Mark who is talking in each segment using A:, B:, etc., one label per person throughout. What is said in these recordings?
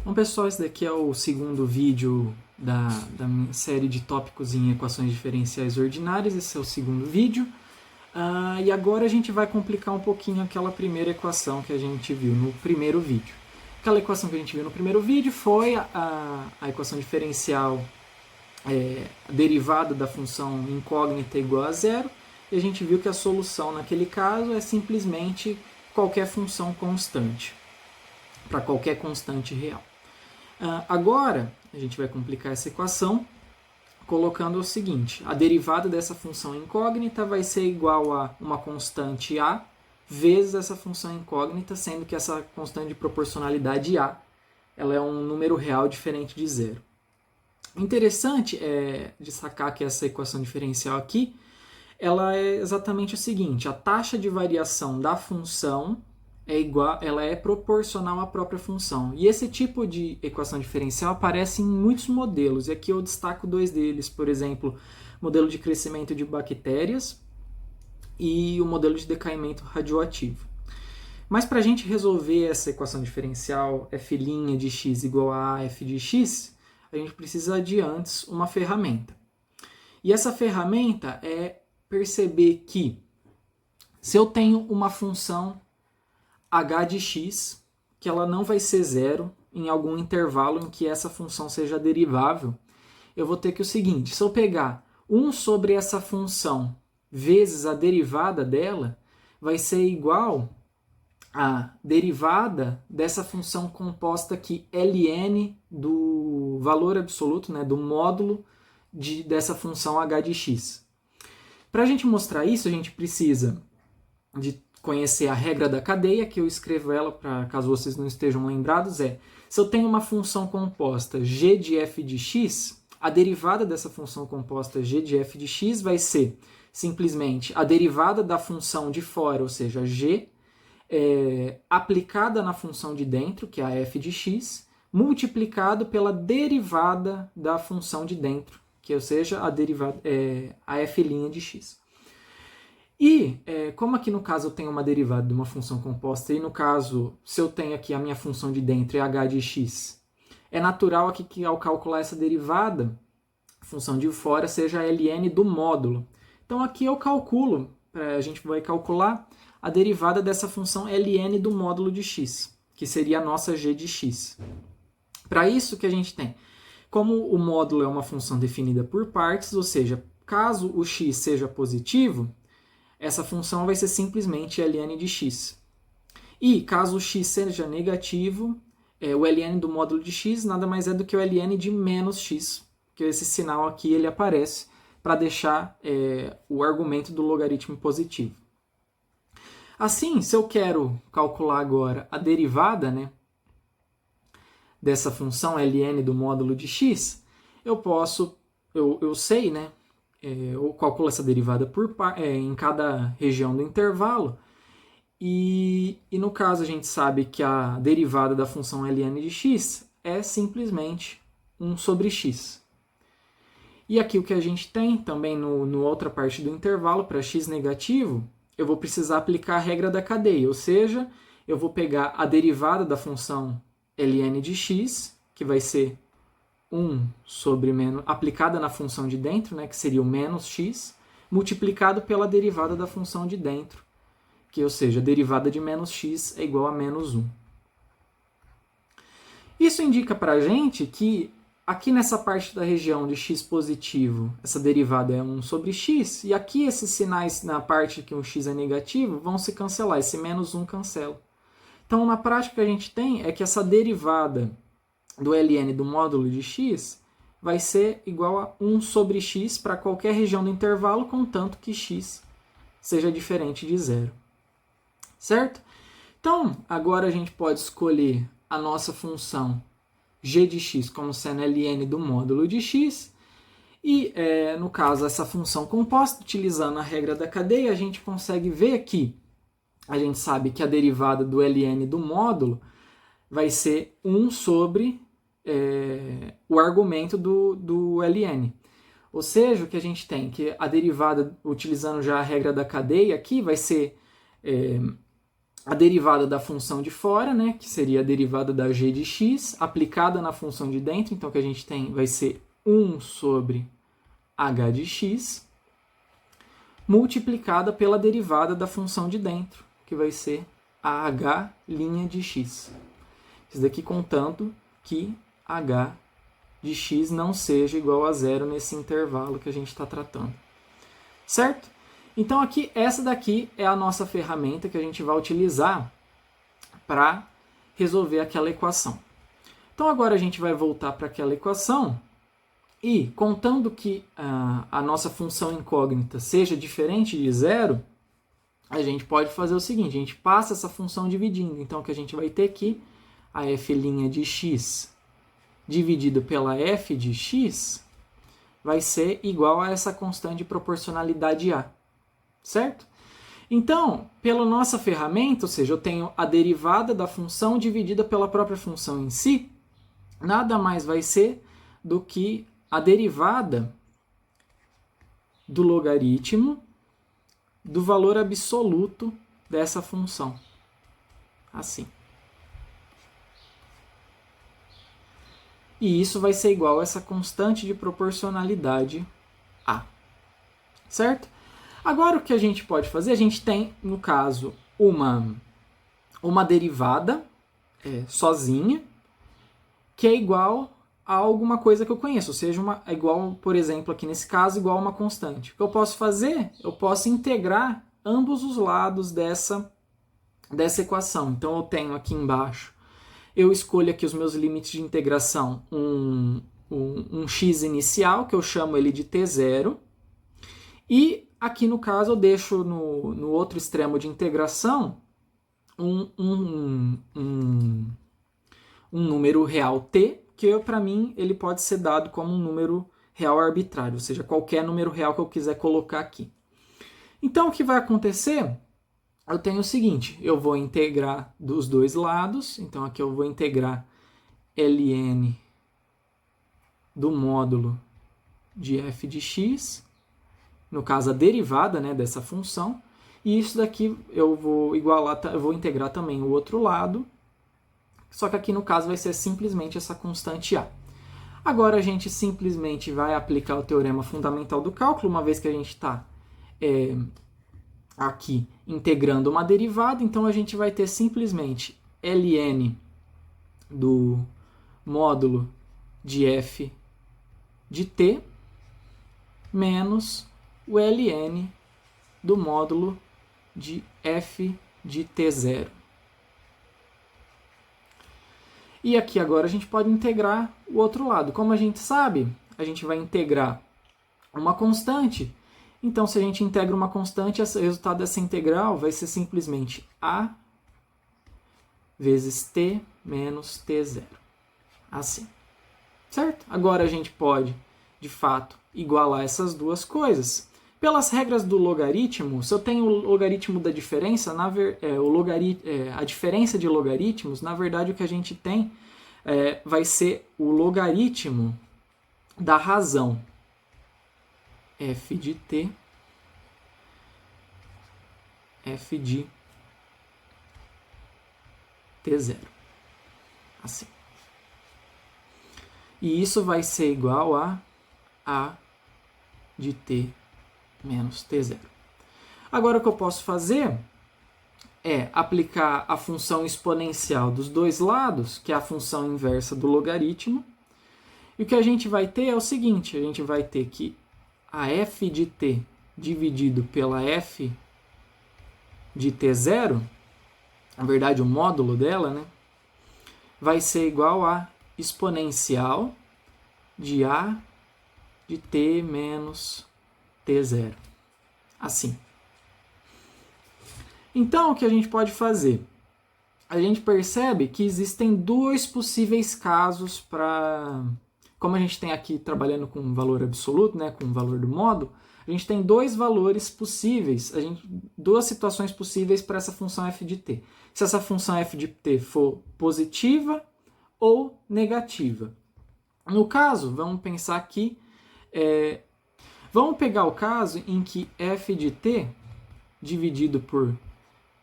A: Bom, pessoal, esse daqui é o segundo vídeo da minha série de tópicos em equações diferenciais ordinárias. Esse é o segundo vídeo. E agora a gente vai complicar um pouquinho aquela primeira equação que a gente viu no primeiro vídeo. Aquela equação que a gente viu no primeiro vídeo foi a equação diferencial derivada da função incógnita igual a zero. E a gente viu que a solução naquele caso é simplesmente qualquer função constante, para qualquer constante real. Agora, a gente vai complicar essa equação colocando o seguinte: a derivada dessa função incógnita vai ser igual a uma constante a vezes essa função incógnita, sendo que essa constante de proporcionalidade a ela é um número real diferente de zero. Interessante é destacar que essa equação diferencial aqui ela é exatamente o seguinte: a taxa de variação da função ela é proporcional à própria função. E esse tipo de equação diferencial aparece em muitos modelos, e aqui eu destaco dois deles, por exemplo, o modelo de crescimento de bactérias e o modelo de decaimento radioativo. Mas para a gente resolver essa equação diferencial f' de x igual a f de x, a gente precisa de antes uma ferramenta. E essa ferramenta é perceber que se eu tenho uma função h de x, que ela não vai ser zero em algum intervalo em que essa função seja derivável, eu vou ter que o seguinte: se eu pegar 1 sobre essa função vezes a derivada dela, vai ser igual a derivada dessa função composta aqui, ln do valor absoluto, né, do módulo dessa função h de x. Para a gente mostrar isso, a gente precisa de conhecer a regra da cadeia, que eu escrevo ela para caso vocês não estejam lembrados, se eu tenho uma função composta g de f de x, a derivada dessa função composta g de f de x vai ser simplesmente a derivada da função de fora, ou seja, g, aplicada na função de dentro, que é a f de x, multiplicado pela derivada da função de dentro, que ou seja, a f' de x. E, como aqui no caso eu tenho uma derivada de uma função composta, e no caso, se eu tenho aqui a minha função de dentro é h de x, é natural aqui que ao calcular essa derivada, a função de fora seja ln do módulo. Então aqui eu calculo, a gente vai calcular a derivada dessa função ln do módulo de x, que seria a nossa g de x. Para isso que a gente tem, como o módulo é uma função definida por partes, ou seja, caso o x seja positivo, essa função vai ser simplesmente ln de x. E caso o x seja negativo, o ln do módulo de x nada mais é do que o ln de menos x, que esse sinal aqui ele aparece para deixar o argumento do logaritmo positivo. Assim, se eu quero calcular agora a derivada, né, dessa função ln do módulo de x, eu sei, né, eu calculo essa derivada em cada região do intervalo, e no caso a gente sabe que a derivada da função ln de x é simplesmente 1 sobre x. E aqui o que a gente tem também no outra parte do intervalo, para x negativo, eu vou precisar aplicar a regra da cadeia, ou seja, eu vou pegar a derivada da função ln de x, que vai ser 1 sobre menos, aplicada na função de dentro, né, que seria o menos x, multiplicado pela derivada da função de dentro, que, ou seja, a derivada de menos x é igual a menos 1. Isso indica para a gente que aqui nessa parte da região de x positivo, essa derivada é 1 sobre x, e aqui esses sinais na parte que o x é negativo vão se cancelar, esse menos 1 cancela. Então, na prática, o que a gente tem é que essa derivada do ln do módulo de x vai ser igual a 1 sobre x para qualquer região do intervalo, contanto que x seja diferente de zero. Certo? Então, agora a gente pode escolher a nossa função g de x como sendo ln do módulo de x, e, no caso, essa função composta, utilizando a regra da cadeia, a gente consegue ver que a gente sabe que a derivada do ln do módulo vai ser 1 sobre o argumento do ln. Ou seja, o que a gente tem que a derivada, utilizando já a regra da cadeia aqui, vai ser a derivada da função de fora, né, que seria a derivada da g de x, aplicada na função de dentro, então o que a gente tem vai ser 1 sobre h de x, multiplicada pela derivada da função de dentro, que vai ser a h' de x. Isso daqui contando que h de x não seja igual a zero nesse intervalo que a gente está tratando. Certo? Então aqui, essa daqui é a nossa ferramenta que a gente vai utilizar para resolver aquela equação. Então agora a gente vai voltar para aquela equação e, contando que a nossa função incógnita seja diferente de zero, a gente pode fazer o seguinte, a gente passa essa função dividindo. Então o que a gente vai ter aqui, a f' de x dividido pela f de x vai ser igual a essa constante de proporcionalidade A. Certo? Então, pela nossa ferramenta, ou seja, eu tenho a derivada da função dividida pela própria função em si, nada mais vai ser do que a derivada do logaritmo do valor absoluto dessa função. Assim. E isso vai ser igual a essa constante de proporcionalidade A. Certo? Agora o que a gente pode fazer, a gente tem, no caso, uma derivada sozinha, que é igual a alguma coisa que eu conheço, ou seja, igual, por exemplo, aqui nesse caso, igual a uma constante. O que eu posso fazer? Eu posso integrar ambos os lados dessa equação. Então eu tenho aqui embaixo, eu escolho aqui os meus limites de integração, um x inicial, que eu chamo ele de t0, e aqui no caso eu deixo no outro extremo de integração um número real t, que para mim ele pode ser dado como um número real arbitrário, ou seja, qualquer número real que eu quiser colocar aqui. Então o que vai acontecer? Eu tenho o seguinte, eu vou integrar dos dois lados, então aqui eu vou integrar ln do módulo de f de x, no caso a derivada, né, dessa função, e isso daqui eu vou igualar, eu vou integrar também o outro lado, só que aqui no caso vai ser simplesmente essa constante A. Agora a gente simplesmente vai aplicar o teorema fundamental do cálculo, uma vez que a gente está aqui integrando uma derivada, então a gente vai ter simplesmente ln do módulo de f de t menos o ln do módulo de f de t0. E aqui agora a gente pode integrar o outro lado. Como a gente sabe, a gente vai integrar uma constante. Então, se a gente integra uma constante, o resultado dessa integral vai ser simplesmente A vezes t menos t0. Assim. Certo? Agora a gente pode, de fato, igualar essas duas coisas. Pelas regras do logaritmo, se eu tenho o logaritmo da diferença, a diferença de logaritmos, na verdade o que a gente tem vai ser o logaritmo da razão f de t, f de t0. Assim. E isso vai ser igual a de t menos t0. Agora o que eu posso fazer é aplicar a função exponencial dos dois lados, que é a função inversa do logaritmo. E o que a gente vai ter é o seguinte, a gente vai ter que a f de t dividido pela f de t0, na verdade o módulo dela, né, vai ser igual a exponencial de a de t menos t0. Assim. Então, o que a gente pode fazer? A gente percebe que existem dois possíveis casos para... Como a gente tem aqui trabalhando com valor absoluto, né, com o valor do módulo, a gente tem dois valores possíveis, duas situações possíveis para essa função f de t. Se essa função f de t for positiva ou negativa. No caso, vamos pensar aqui... Vamos pegar o caso em que f de t dividido por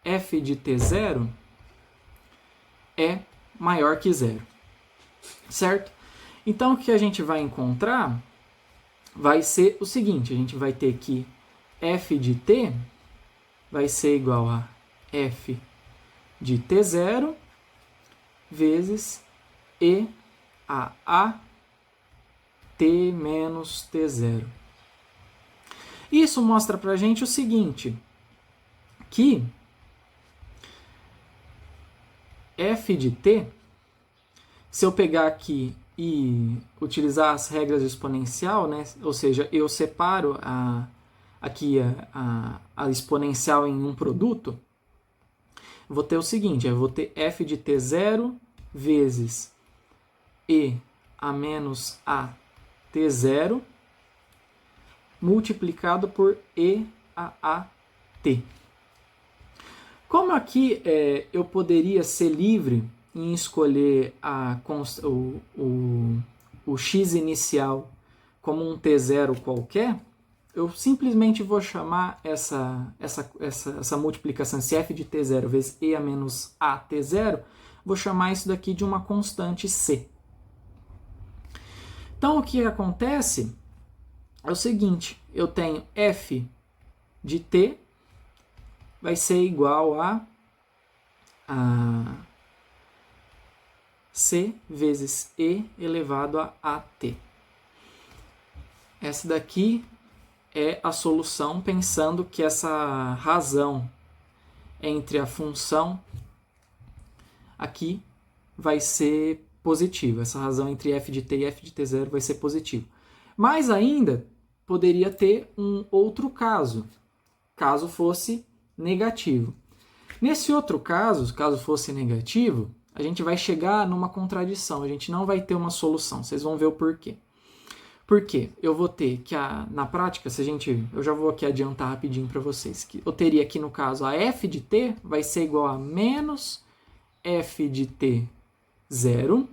A: f de t0 é maior que zero, certo? Então, o que a gente vai encontrar vai ser o seguinte, a gente vai ter que f de t vai ser igual a f de t0 vezes e a t menos t0. Isso mostra para a gente o seguinte, que f de t, se eu pegar aqui e utilizar as regras de exponencial, né, ou seja, eu separo aqui a exponencial em um produto, vou ter o seguinte, eu vou ter f de t0 vezes e a menos a t0 multiplicado por e a t. Como aqui eu poderia ser livre em escolher o x inicial como um t0 qualquer, eu simplesmente vou chamar essa multiplicação, esse f de t0 vezes e a menos a t0, vou chamar isso daqui de uma constante c. Então, o que acontece é o seguinte, eu tenho f de t vai ser igual a c vezes e elevado a at. Essa daqui é a solução pensando que essa razão entre a função aqui vai ser positiva. Essa razão entre f de t e f de t0 vai ser positiva. Mas ainda poderia ter um outro caso fosse negativo. Nesse outro caso fosse negativo, a gente vai chegar numa contradição, a gente não vai ter uma solução, vocês vão ver o porquê. Por quê? Eu vou ter que, na prática, eu já vou aqui adiantar rapidinho para vocês, que eu teria aqui no caso a f de t vai ser igual a menos f de t 0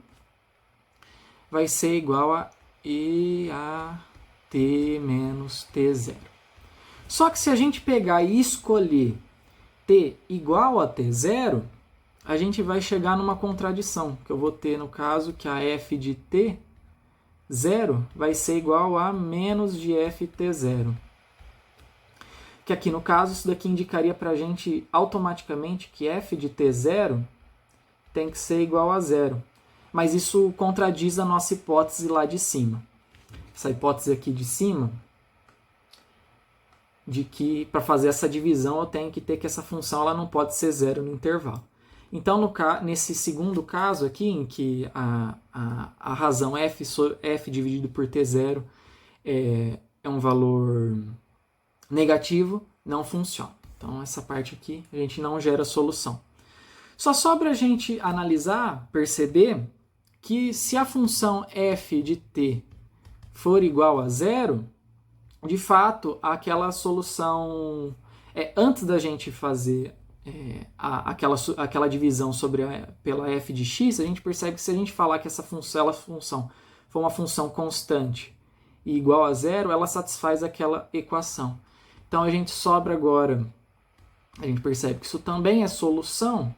A: vai ser igual a e a t menos t0. Só que se a gente pegar e escolher t igual a t0, a gente vai chegar numa contradição, que eu vou ter no caso que a f de t 0 vai ser igual a menos de ft0. Que aqui no caso isso daqui indicaria para a gente automaticamente que f de t0 tem que ser igual a 0. Mas isso contradiz a nossa hipótese lá de cima. Essa hipótese aqui de cima, de que para fazer essa divisão eu tenho que ter que essa função ela não pode ser 0 no intervalo. Então, nesse segundo caso aqui, em que a razão f dividido por t0 é um valor negativo, não funciona. Então, essa parte aqui a gente não gera solução. Só sobra a gente analisar, perceber que se a função f de t for igual a 0, de fato, aquela solução, antes da gente fazer aquela divisão pela f de x, a gente percebe que se a gente falar que essa função for uma função constante e igual a 0, ela satisfaz aquela equação. Então, a gente percebe que isso também é solução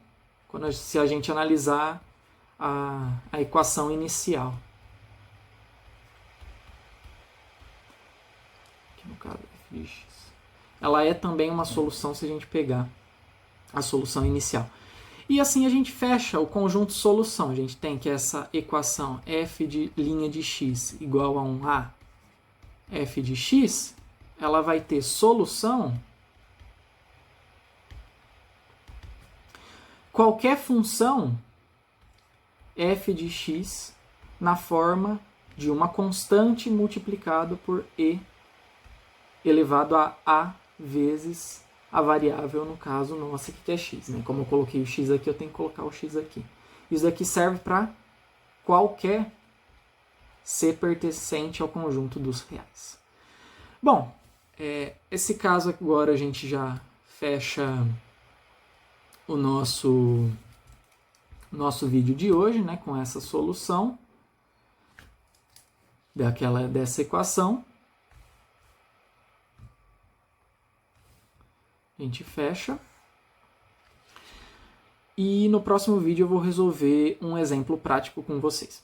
A: se a gente analisar a equação inicial. Aqui no caso, f de x. Ela é também uma solução se a gente pegar a solução inicial. E assim a gente fecha o conjunto solução. A gente tem que essa equação f de linha de x igual a 1a f de x, ela vai ter solução qualquer função f de x na forma de uma constante multiplicado por e elevado a vezes a variável, no caso nossa aqui que é x. Né? Como eu coloquei o x aqui, eu tenho que colocar o x aqui. Isso aqui serve para qualquer c pertencente ao conjunto dos reais. Bom, esse caso agora a gente já fecha o nosso vídeo de hoje, né, com essa solução dessa equação. A gente fecha. e no próximo vídeo eu vou resolver um exemplo prático com vocês.